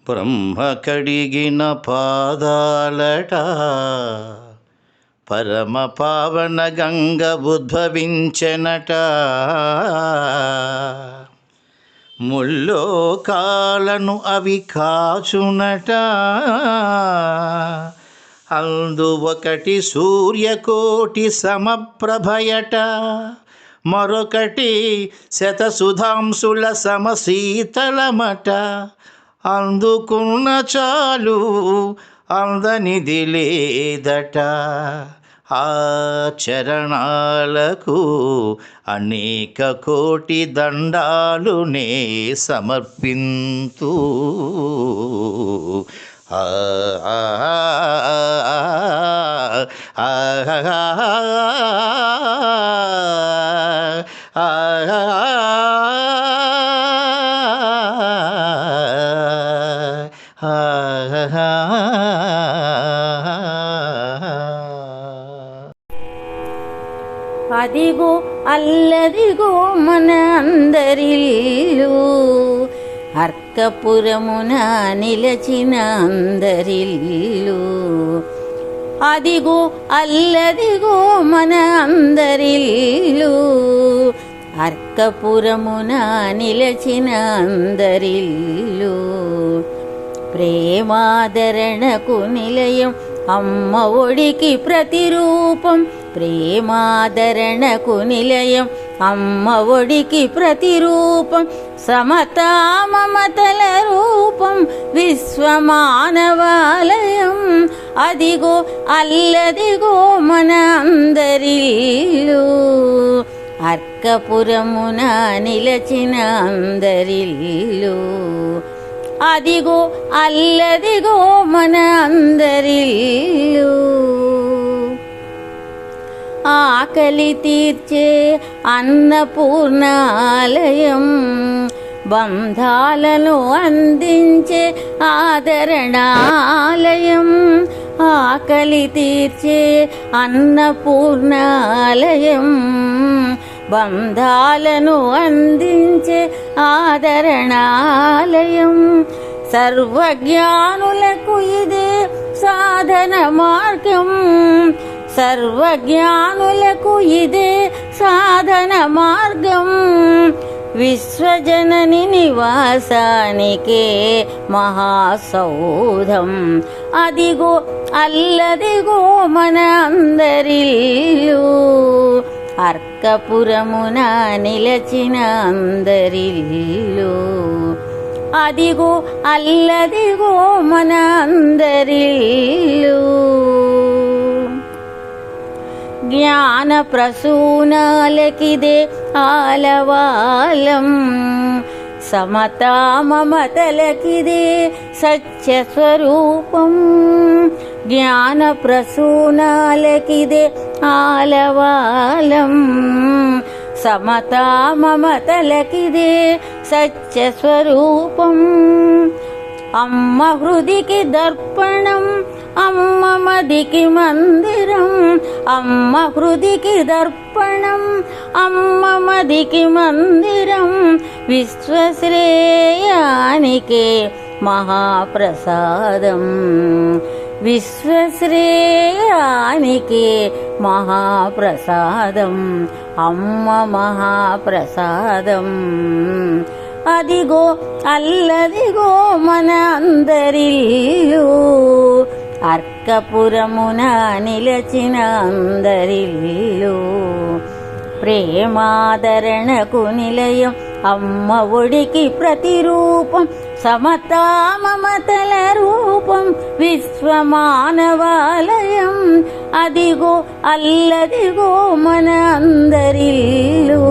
బ్రహ్మ కడిగిన పాదాలట పరమ పావన గంగ ఉద్భవించెనట. ముల్లోకాలను అవి కాచునట. అందు ఒకటి సూర్యకోటి సమప్రభయట, మరొకటి శతసుధాంశుల సమశీతలమట. అందుకున్న చాలు అందనిది లేదట. ఆ చరణాలకు అనేక కోటి దండాలు నే సమర్పింతు. ఆ ఆ అదిగో అల్లదిగో మన అందరిల్లు, అర్కపురమున నిలచిన అందరిల్లు. అదిగో అల్లదిగో మన అందరిల్లు, అర్కపురమున నిలచిన అందరిల్లు. ప్రేమాదరణకు నిలయం అమ్మ ఒడికి ప్రతిరూపం. ప్రేమాదరణకు నిలయం అమ్మ ఒడికి ప్రతిరూపం. సమతా మమతల రూపం విశ్వమానవాలయం. అదిగో అల్లదిగో మన అందరిల్లు, అర్కపురమున నిలచిన అందరిల్లు. అదిగో అల్లదిగో మన అందరిల్లు. ఆకలి తీర్చే అన్నపూర్ణాలయం, బంధాలను అందించే ఆదరణాలయం. ఆకలి తీర్చే అన్నపూర్ణాలయం, బంధాలను అందించే ఆదరణాలయం. సర్వజ్ఞానులకు ఇదే సాధన మార్గం. సర్వజ్ఞానులకు ఇదే సాధన మార్గం. విశ్వజనని నివాసానికే మహాసౌధం. అదిగో అల్లదిగో మన అందరిల్లు, అర్కపురమున నిలచిన అందరిల్లు. అదిగో అల్లదిగో మన అందరిల్లు. జ్ఞాన ప్రసూనాలకిదే ఆలవాలం, సమతా మమతలకిదే సత్యస్వరూపం. జ్ఞాన ప్రసూనాలకిదే ఆలవాలం, సమతా మమతలకిదే సత్యస్వరూపం. అమ్మ హృదికి దర్పణం, అమ్మ మదికి మందిరం. అమ్మ హృదికి దర్పణం, అమ్మ మదికి మందిరం. విశ్వశ్రేయానికే మహాప్రసాదం. విశ్వశ్రేయానికే మహాప్రసాదం. అమ్మ మహాప్రసాదం. అదిగో అల్లదిగో మన అందరిల్లు, అర్కపురమున నిలచిన అందరిల్లు. ప్రేమాదరణకు నిలయం అమ్మ ఒడికి ప్రతిరూపం. సమతా మమతల రూపం విశ్వమానవాలయం. అదిగో అల్లదిగో మన అందరిల్లు.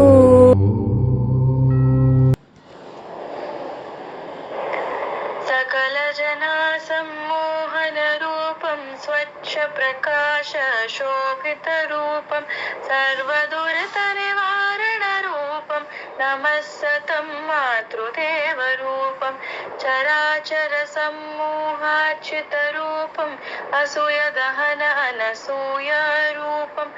सकल जना सम्मोहन रूपं स्वच्छ प्रकाश शोभित रूपं सर्वदुरित निवारण रूपं नमस्सतं मातृदेव रूपं चराचर सम्मोहार्चित रूपं असूय दहन अनसूया रूपं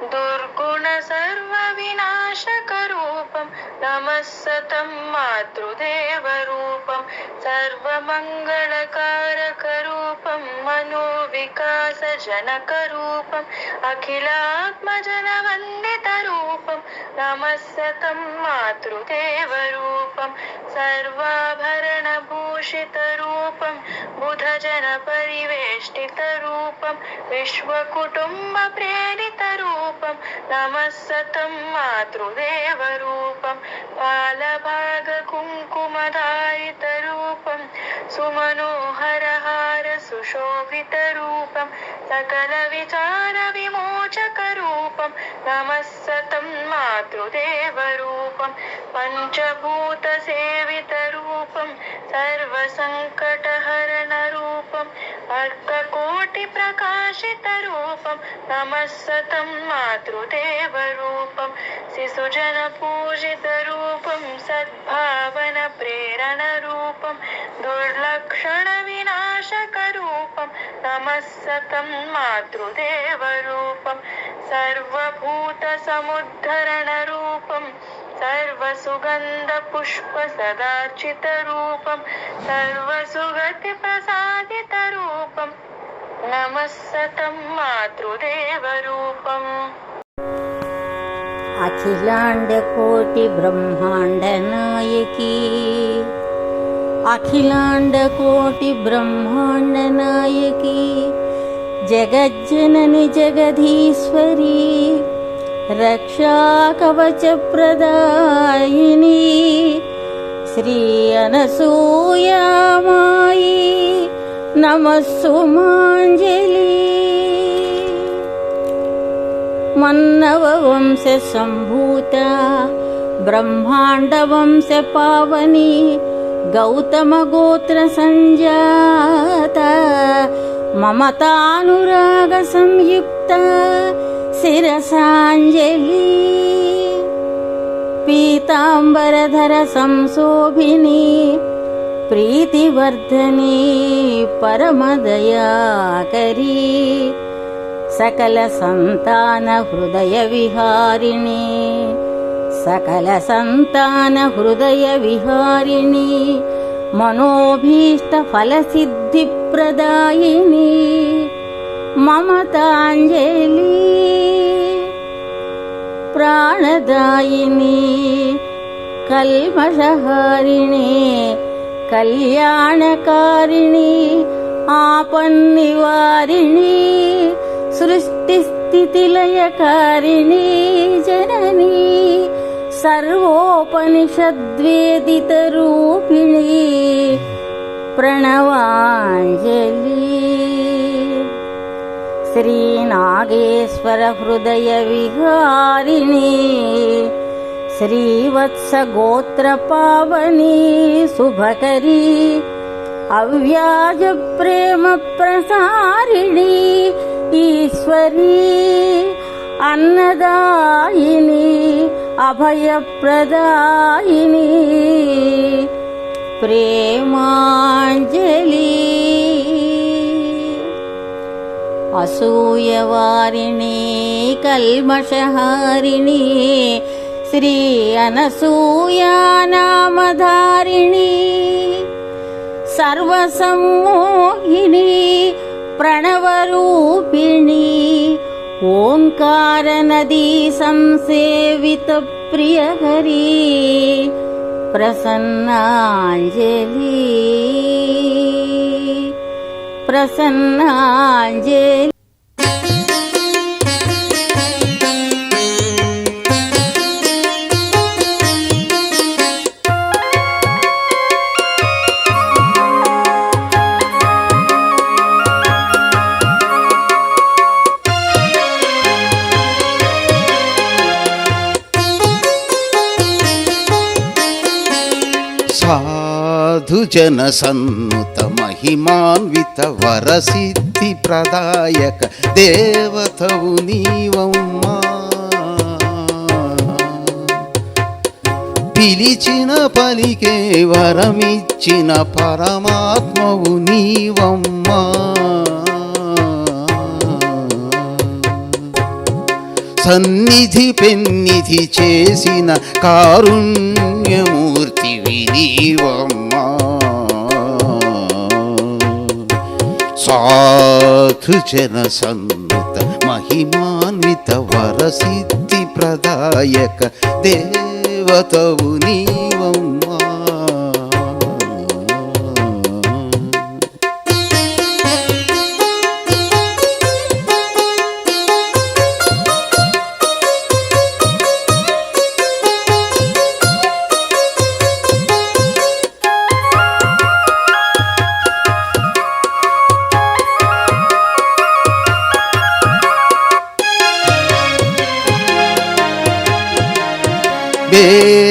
दुर्गुण सर्वविनाशकरूपं नमः सतं मातृदेवरूपं सर्वमङ्गलकारकरूपं मनोविकासजनकरूपम् अखिलात्मजनवन्दितरूपं नमः सतं मातृदेवरूपं सर्वाभरणभूषितरूपं बुधजनपरिवेष्टितरूपं विश्वकुटुम्बप्रेरितरूपं नमः सतं मातृदेवरूपं पालभागकुङ्कुमधारितरूपं सुमनोहरहार सुशोभितरूपं सकलविचारविमोचकरूपं नमः सतं मातृदेवरूपं पञ्चभूतसेवितरूपं सर्वसङ्कटहरणरूपम् अर्ककोटिप्रकाशितरूपं नमः सतं मातृदेवरूपं शिशुजनपूजितरूपं सद्भावनप्रेरणरूपं दुर्लक्षणविनाशकरूपं नमः सतं मातृदेवरूपं सर्वभूतसमुद्धरणरूपं सर्वसुगन्धपुष्पसदार्चितरूपं सर्वसुगतिप्रसादितरूपं नमः सतं मातृदेवरूपम् अखिलांड कोटि ब्रह्मांड नायकी, अखिलांड कोटि ब्रह्मांड नायकी, जगज्जननि जगदीश्वरी, रक्षा कवच प्रदायिनी, श्री अनसूयामायी नमस्सुमांजलि। मन्नव वंश संभूता ब्रह्मांड वंश पावनी, गौतम गोत्र संजाता, ममतानुराग संयुक्ता शिरसांजलि। पीतांबरधर संशोभिनी, प्रीतिवर्धनी परमदयाकरी, सकल संतान हृदय विहारिणी, सकल संतान हृदय विहारिणी, मनोभीष्ट फल सिद्धि प्रदायिनी, ममतांजलि। प्राणदायिनी कल्मषहारिणी, कल्याणकारिणी, आपन्निवारिणी, सृष्टिस्थितिलयकारिणी, जननी सर्वोपनिषद्वेदितरूपिणी, प्रणवांजलि। श्रीनागेश्वर हृदय विहारिणी, श्रीवत्स गोत्र पावनी शुभकरी, अव्याज प्रेम प्रसारिणी, ईश्वरी अन्नदायिनी, अभयप्रदायिनी, प्रेमांजलि। असूयवारिणी कल्मषहारिणी, श्री अनसूया नामधारिणी, सर्वसम्मोहिनी प्रणवरूपिणी, ओंकार नदी संसेवित प्रियहरी, प्रसन्नांजलि, प्रसन्नांजलि। साधुजन सन्नुत महिमान्वित वरसिद्धि प्रदायक देवतवु नीवम्मा, పిలిచిన పలికే వరమిచ్చిన పరమాత్మవు నీవమ్మా, సన్నిధి పెన్నిధి చేసిన కారుణ్యమూర్తివి నీవమ్మా. సాధుజన సన్నుత మహిమాన్విత వరసిద్ధి ప్రదాయక దేవతవు నీవమ్మా.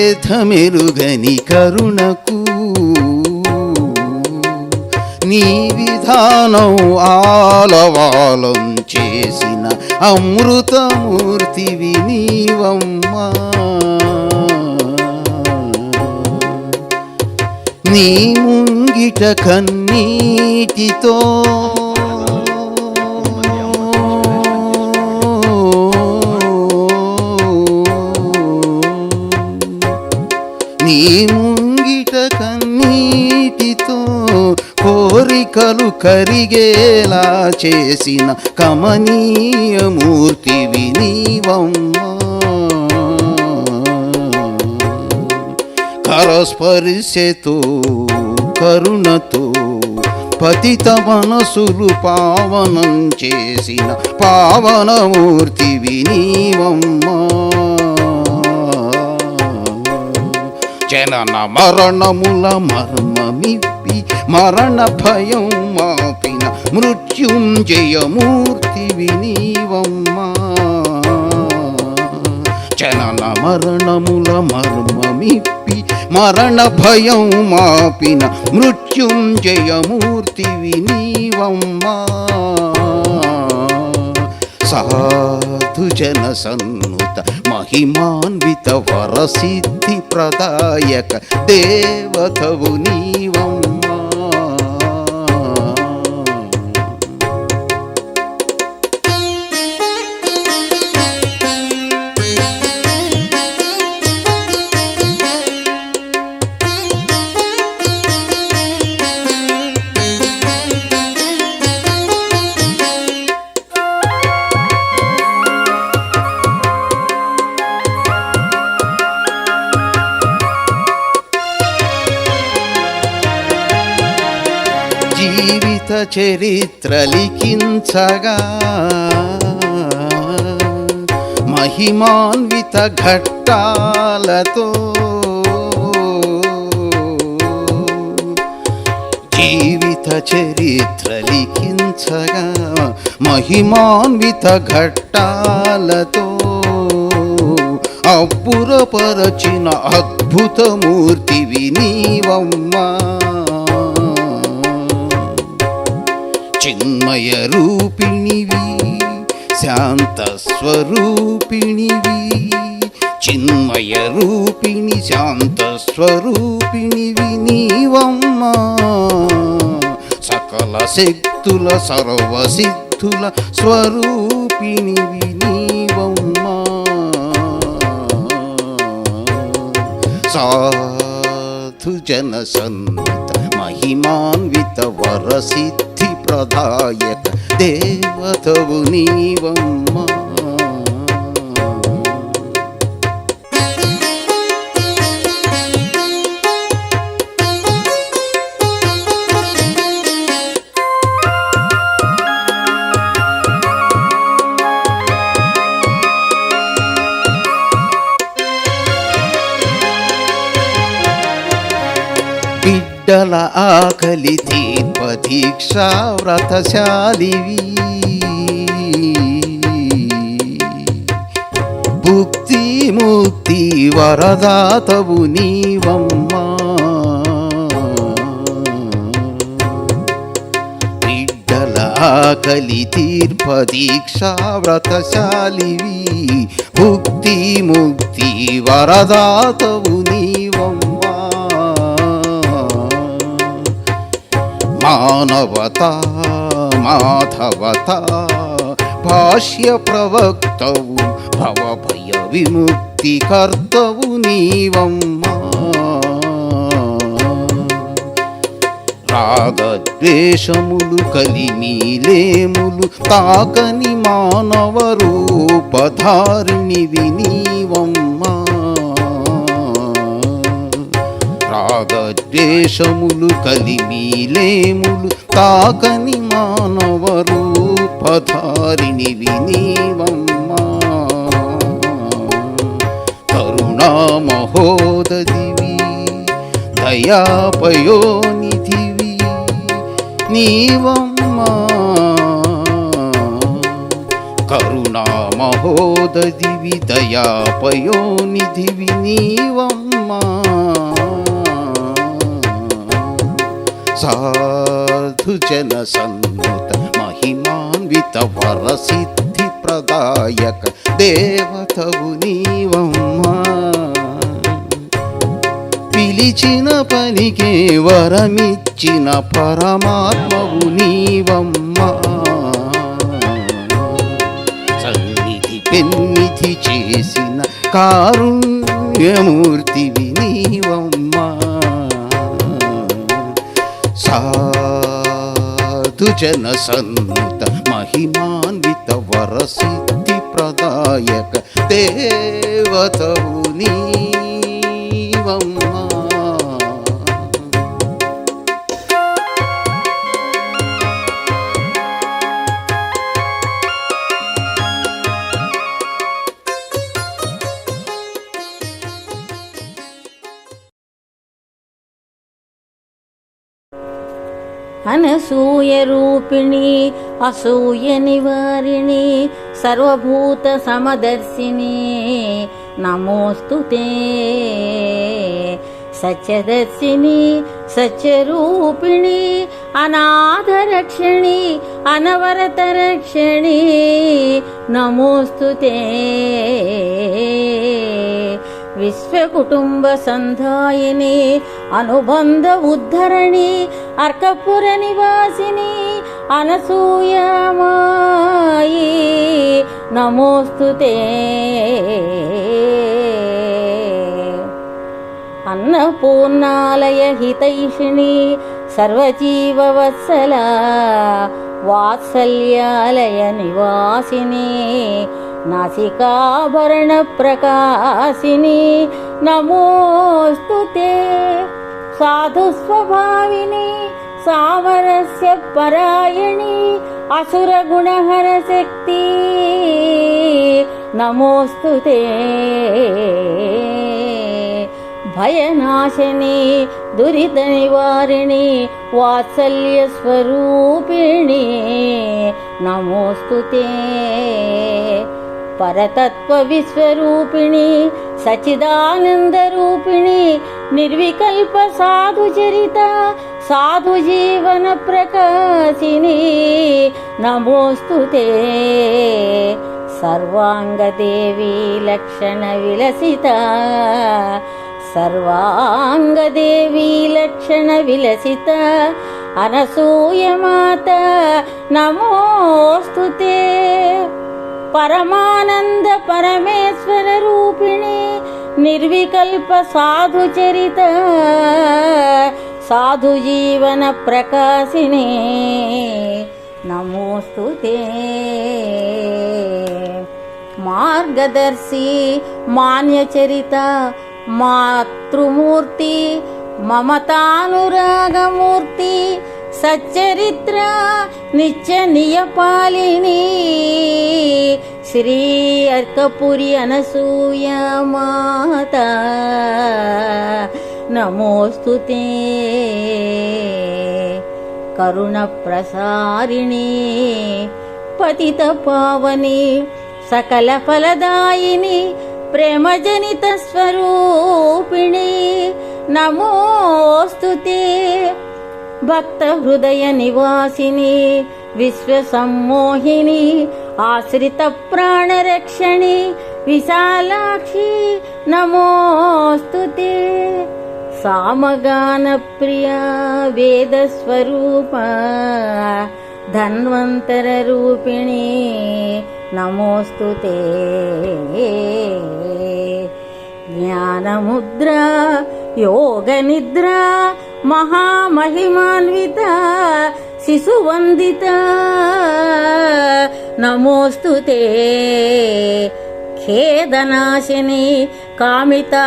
భేదమెరుగని కరుణకు నీ విధానం ఆలవాలం చేసిన అమృతమూర్తివి నీవమ్మా. నీ ముంగిట కన్నీటితో నీ ముంగిట కన్నీటితో కోరికలు కరిగేలా చేసిన కమనీయమూర్తివి నీవమ్మా. కరస్పర్శతో కరుణతో పతిత మనసులు పావనం చేసిన పావనమూర్తివి నీవమ్మా. జనన మరణముల మర్మమిప్పి మరణ భయం మాపిన మృత్యుంజయమూర్తివి నీవమ్మా. జనన మరణముల మర్మమిప్పి మరణ భయం మాపిన మృత్యుంజయమూర్తివి నీవమ్మా. సాధుజన సన్నుత మహిమాన్విత వరసిద్ధి ప్రదాయక దేవతవు నీవమ్మా. జీవిత చరిత్ర లిఖించగా మహిమాన్విత ఘట్టాలతో జీవిత చరిత్ర లిఖించగా మహిమాన్విత ఘట్టాలతో అబ్బురపరచిన అద్భుతమూర్తివి నీవమ్మా. చిన్మయ రూపిణివి శాంత స్వరూపిణివి చిన్మయ రూపిణి శాంత స్వరూపిణివి నీవమ్మా. సకల శక్తుల సర్వసిద్ధుల స్వరూపిణివి నీవమ్మా. సాధుజన సన్నుత మహిమాన్విత వరసిద్ధి ప్రదాయక దేవతవు నీవమ్మా. బిడ్డల ఆకలి తీర్ప దీక్షా వ్రతశాలివి భుక్తి ముక్తి వరదాతవు నీవమ్మా. బిడ్డల ఆకలి తీర్ప దీక్షా వ్రతశాలివి భుక్తి ముక్తి వరదాతవు నీవమ్మా. మానవత మాధవత భాష్య ప్రవక్తవు భవ భయ విముక్తి కర్తవు నీవమ్మా. రాగద్వేషములు కలిమిలేములు తాకని మానవ రూపధారిణివి నీవమ్మా. రాగద్వేషములు కలిమిలేములు తాకని మానవ రూపధారిణివి నీవమ్మా. కరుణా మహోదదివి దయాపయోనిధివి నీవమ్మా. కరుణా మహోదదివి దయాపయోనిధివి నీవమ్మా. సాధుజన సన్నుత మహిమాన్విత వరసిద్ధి ప్రదాయక దేవతవు నీవమ్మా. పిలిచిన పనికే వరమిచ్చిన పరమాత్మవు నీవమ్మా. సన్నిధి పెన్నిధి చేసిన కారుణ్యమూర్తివి నీవమ్మా. సాధుజన సన్నుత మహిమాన్విత వరసిద్ధి ప్రదాయక దేవతవు నీవమ్మా. అనసూయ రూపిణి అసూయ నివారిణి సర్వభూత సమదర్శిని నమోస్తుతే. సత్యదర్శిని సత్యరూపిణి అనాథరక్షిణి అనవరతరక్షిణి నమోస్తుతే. విశ్వకుటుంబ సంధాయిని అనుబంధ ఉద్ధరణి అర్కపుర నివాసిని అనసూయమాయి నమోస్తుతే. అన్నపూర్ణాలయ హితైషిణి సర్వజీవవత్సల వాత్సల్యాలయ నివాసిని నాసికాభరణ ప్రకాశిని నమోస్తుతే. సాధు స్వభావిని సామరస్య పరాయణి అసుర గుణహర శక్తి నమోస్తుతే. భయనాశిని దురిత నివారిణి వాత్సల్య స్వరూపిణి నమోస్తుతే. పరతత్వ విశ్వరూపిణి సచిదానంద రూపిణి నిర్వికల్ప సాధు చరిత సాధు జీవన ప్రకాశిని నమోస్తుతే. సర్వాంగదేవి లక్షణ విలసిత సర్వాంగదేవి లక్షణ విలసిత అనసూయమాత నమోస్తుతే. పరమానంద పరమేశ్వర రూపిణి నిర్వికల్ప సాధు చరిత సాధు జీవన ప్రకాశిని నమోస్తుతే. మార్గదర్శి మాన్యచరిత మాతృమూర్తి మమతానురాగమూర్తి సచ్చరిత్ర నిత్య నియపాలిని శ్రీ అర్కపురి అనసూయ మాత నమోస్తుతే. కరుణ ప్రసారిణి పతిత పావని సకల ఫలదాయిని ప్రేమజనిత స్వరూపిణి నమోస్తుతే. భక్త హృదయ నివాసిని విశ్వ సమ్మోహిని ఆశ్రిత ప్రాణరక్షణి విశాలాక్షి నమోస్తుతే. సామగాన ప్రియ వేద స్వరూప ధన్వంతర రూపిణి నమోస్తుతే జ్ఞానముద్ర యోగనిద్ర మహామహిమాన్విత శిశువందిత నమోస్తుతే ఖేదనాశిని కామితార్థప్రదాయిని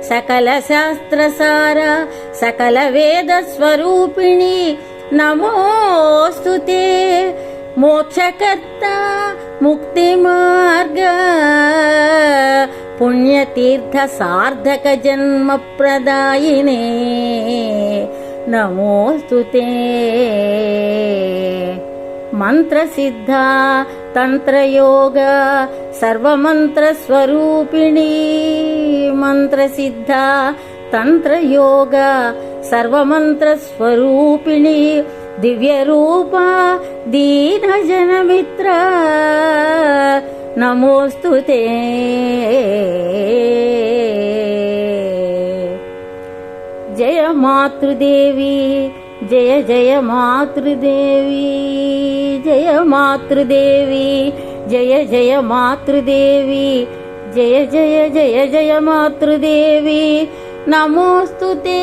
సకల శాస్త్రసార సకల వేద స్వరూపిణి నమోస్తుతే మోక్షకర్త ముక్తి మార్గ పుణ్యతీర్థ సార్థక జన్మ ప్రదాయినే నమోస్తుతే మంత్రసిద్ధ తంత్రయోగ సర్వమంత్ర స్వరూపిణి మంత్రసిద్ధ తంత్రయోగ సర్వమంత్ర స్వరూపిణి దివ్యరూప దీనజనమిత్ర నమోస్తుతే జయ మాతృదేవి జయ జయ మాతృదేవి జయ మాతృదేవి జయ జయ మాతృదేవి జయ జయ జయ జయ మాతృదేవి నమోస్తుతే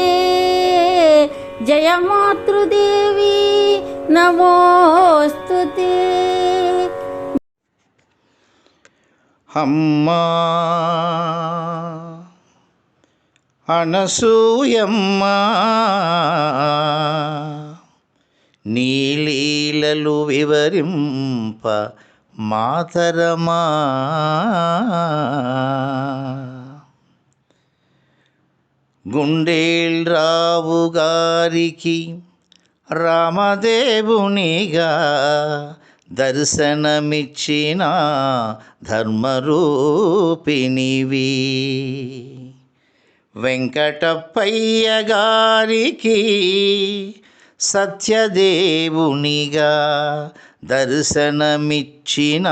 జయ మాతృదేవి నమోస్తుతే. అమ్మా అనసూయమ్మ నీ లీలలు వివరింప మాతరమా గుండేల్రావు గారికి రామదేవునిగా దర్శనమిచ్చిన ధర్మరూపిణివి వెంకటప్పయ్య గారికి సత్యదేవునిగా దర్శనమిచ్చిన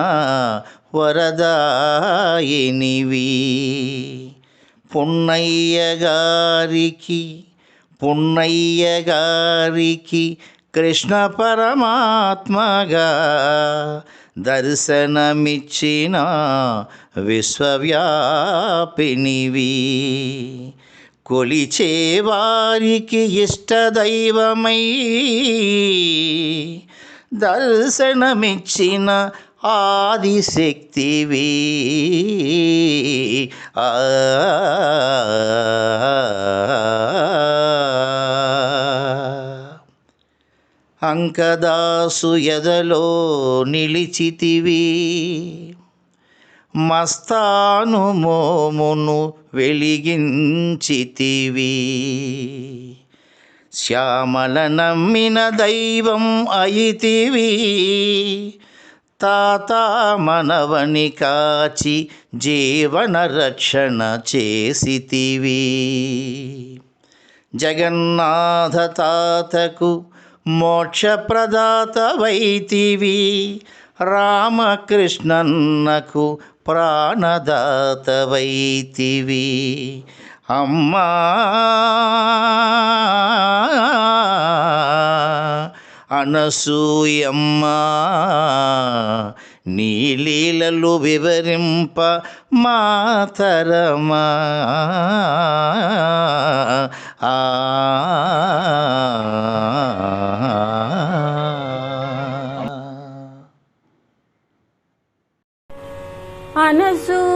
వరదాయినివి పున్నయ్య గారికి కృష్ణ పరమాత్మగా దర్శనమిచ్చిన విశ్వవ్యాపినివి కొలిచేవారికి ఇష్టదైవమై దర్శనమిచ్చిన ఆదిశక్తివి అంకదాసు ఎదలో నిలిచితివి మస్తాను మోమును వెలిగించితివి శ్యామల నమ్మిన దైవం అయితివి తాత మనవని కాచి జీవన రక్షణ చేసితివి జగన్నాథ తాతకు మోక్షప్రదాతవైతివి రామకృష్ణన్నకు ప్రాణదాతవైతివి అమ్మా అనసూయమ్మ నీ లీలలు వివరింప మాతరమా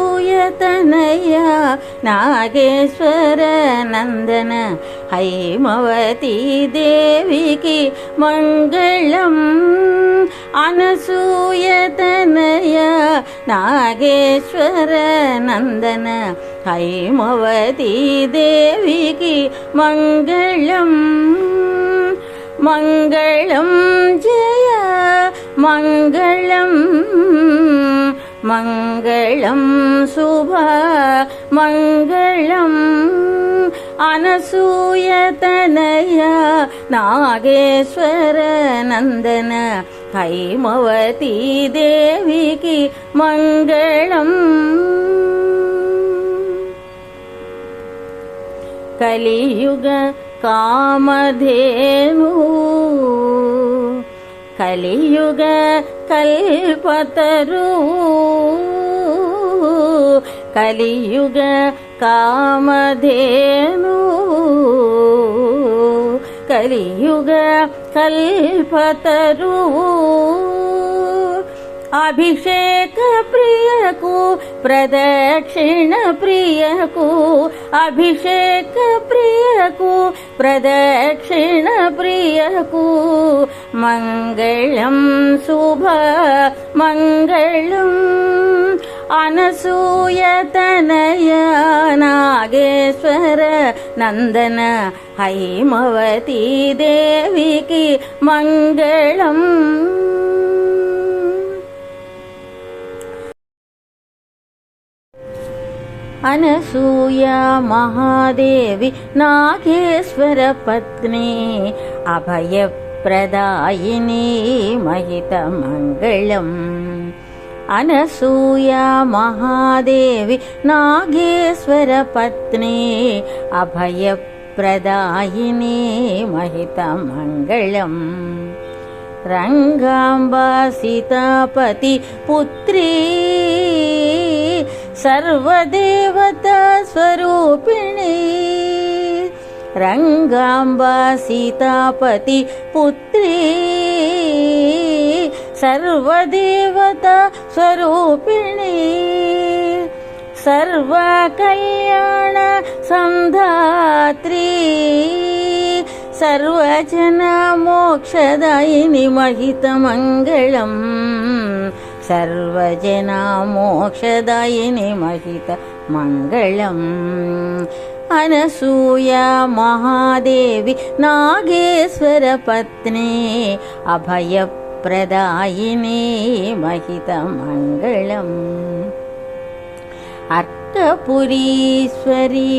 అనసూయతనయ నాగేశ్వర నందన హైమవతీ దేవికి మంగళం అనసూయతనయ నాగేశ్వర నందన హైమవతీ దేవికి మంగళం మంగళం జయ మంగళం మంగళం శుభ మంగళం అనసూయతనయ నాగేశ్వర నందన హైమవతీ దేవికి మంగళం కలియుగ కామధేను కలియుగ కల్పతరువు కలియుగ కామధేను కలియుగ కల్పతరువు అభిషేక ప్రియకు ప్రదక్షిణ ప్రియకు అభిషేక ప్రియకు ప్రదక్షిణ ప్రియకు మంగళం శుభ మంగళం అనసూయతనయ నాగేశ్వర నందన హైమవతీ దేవికి మంగళం. అనసూయ మహాదేవి నాగేశ్వర పత్ని అభయప్రదాయిని మహిత మంగళం. అనసూయ మహాదేవి నాగేశ్వర పత్ని అభయప్రదాయిని మహిత మంగళం. రంగాంబా సీతాపతి పుత్రీ సర్వదేవతా స్వరూపిణి రంగాంబా సీతాపతి పుత్రీ సర్వదేవతా స్వరూపిణి సర్వకళ్యాణ సంధాత్రి సర్వజన మోక్షదాయిని మహిత మంగళం. సర్వజన మోక్షదాయిని మహిత మంగళం. అనసూయ మహాదేవి నాగేశ్వర పత్ని అభయప్రదాయిని మహిత మంగళం. అర్కపురీశ్వరి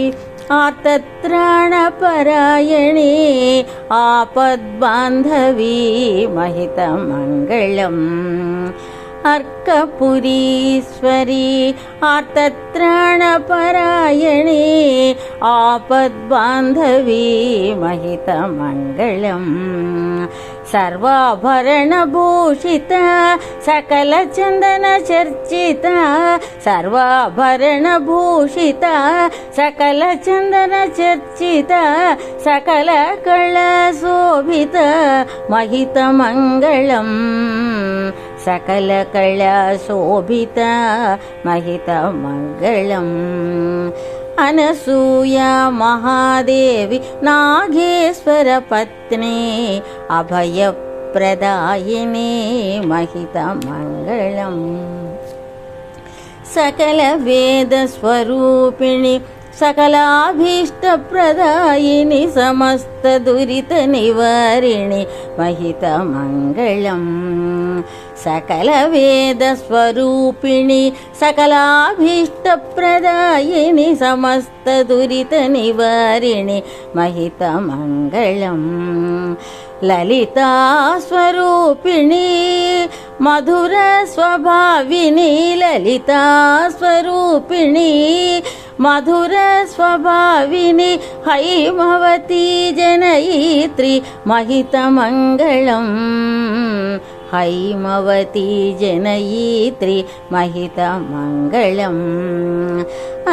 ఆర్తత్రాణపరాయణి ఆపద్బాంధవీ మహిత మంగళం. అర్కపురీశ్వరి ఆర్తత్రాణపరాయణి ఆపద్బాంధవీ మహిత మంగళం. సర్వాభరణభూషిత సకల చందన చర్చిత సర్వాభరణభూషిత సకల చందన చర్చిత సకల కళ శోభిత మహిత మంగళం. సకల కళ శోభిత మహిత మంగళం. అనసూయ మహాదేవి నాగేశ్వర పత్ని అభయప్రదాయిని మహిత మంగళం. సకల వేద స్వరూపిణి సకలాభీష్టప్రదాయిని సమస్త దురిత నివారిణి మహిత మంగళం. సకల వేద స్వరూపిణి సకలాభీష్టప్రదాయిని సమస్త దురిత నివారిణి మహిత మంగళం. లలితా స్వరూపిణి మధుర స్వభావిని లలితా స్వరూపిణి మధుర స్వభావిని హైమవతీ జనయిత్రి మహిత మంగళం. హైమవతీ జనయిత్రి మహిత మంగళం.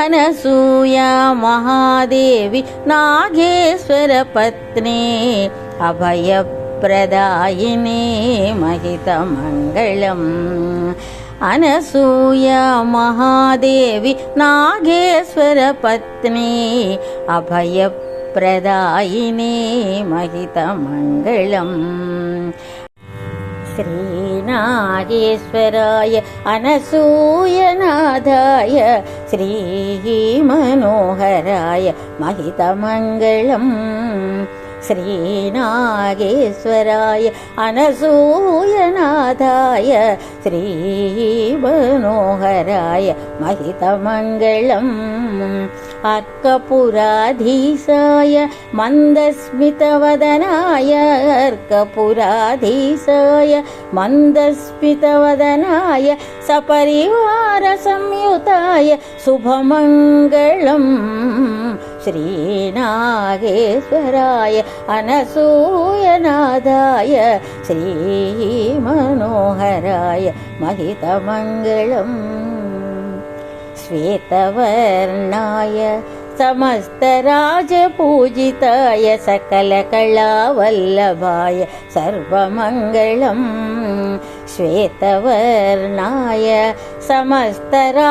అనసూయ మహాదేవి నాగేశ్వర పత్ని అభయప్రదాయిని మహిత మంగళం. అనసూయ మహాదేవి నాగేశ్వర పత్ని అభయప్రదాయిని మహిత మంగళం. శ్రీనాగేశ్వరాయ అనసూయనాథాయ శ్రీమనోహరాయ మహిత మంగళం. శ్రీనాగేశ్వరాయ అనసూయనాథాయ శ్రీమనోహరాయ మహిత మంగళం. అర్కపురాధీశాయ మందస్మితవదనాయ అర్కపురాధీశాయ మందస్మితవదనాయ సపరివార సంయుతాయ శుభమంగళం. శ్రీనాగేశ్వరాయ अनसूयनादाय श्रीमनोहराय महितमङ्गलम् श्वेतवर्णाय समस्तराजपूजिताय सकलकलावल्लभाय सर्वमङ्गलम् श्वेतवर्णाय समस्तराजपूजिताय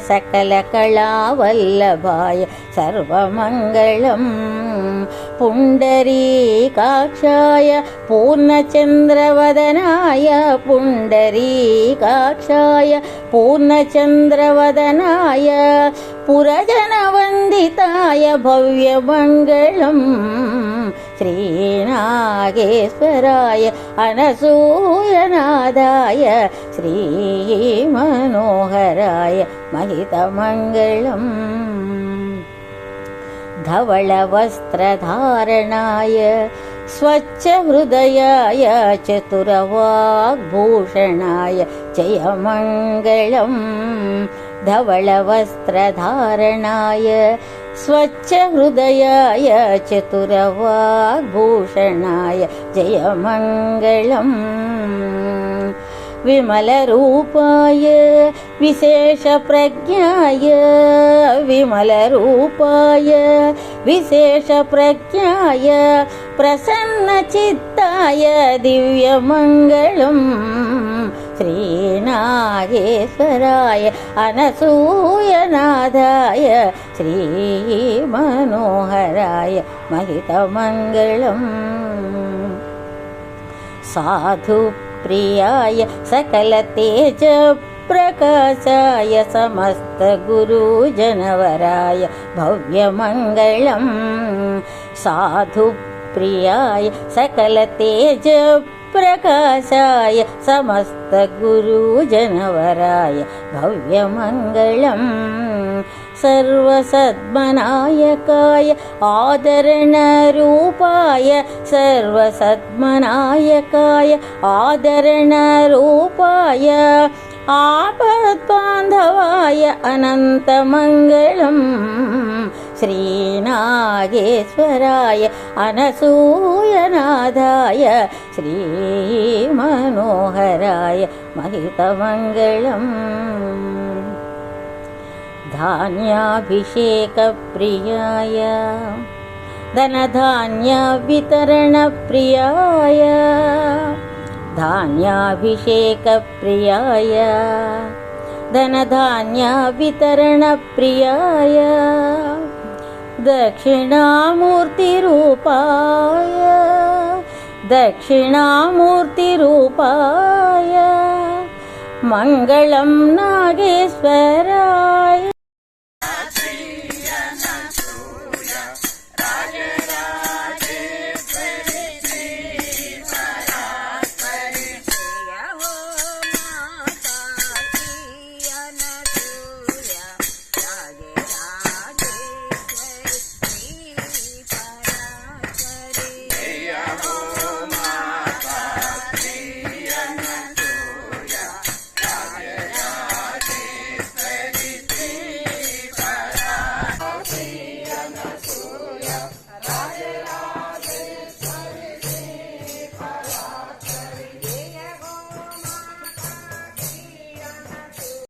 सकलकलावल्लभाय सर्वमङ्गलम् पुण्डरीकाक्षाय पूर्णचन्द्रवदनाय पुण्डरीकाक्षाय पूर्णचन्द्रवदनाय पुरजनवन्दिताय भव्यमङ्गलम् श्रीनागेश्वराय अनसूयनादाय श्रीमनोहराय महितमङ्गलम् धवलवस्त्रधारणाय स्वच्छहृदयाय चतुरवाग्भूषणाय जयमङ्गलम् धवलवस्त्रधारणाय स्वच्छहृदयाय चतुरवाग्भूषणाय जयमङ्गलम् विमलरूपाय विशेषप्रज्ञाय विमलरूपाय विशेषप्रज्ञाय प्रसन्नचित्ताय दिव्यमङ्गलम् श्रीनागेश्वराय अनसूयनादाय श्रीमनोहराय महितमङ्गलम् साधुप्रियाय सकलतेजप्रकाशाय समस्तगुरुजनवराय भव्यमङ्गलम् साधुप्रियाय सकलतेजप्रकाशाय समस्तगुरुजनवराय भव्यमङ्गलम् सर्वसद्मनायकाय आदरणरूपाय सर्वसद्मनायकाय आदरणरूपाय आपद्बान्धवाय अनन्तमङ्गलम् श्रीनागेश्वराय अनसूयनादाय श्रीमनोहराय महितमङ्गलम् धान्याभिषेकप्रियाय धनधान्यवितरणप्रियाय धान्याभिषेकप्रियाय धनधान्यवितरणप्रियाय दक्षिणामूर्तिरूपाय मङ्गलं नागेश्वराय।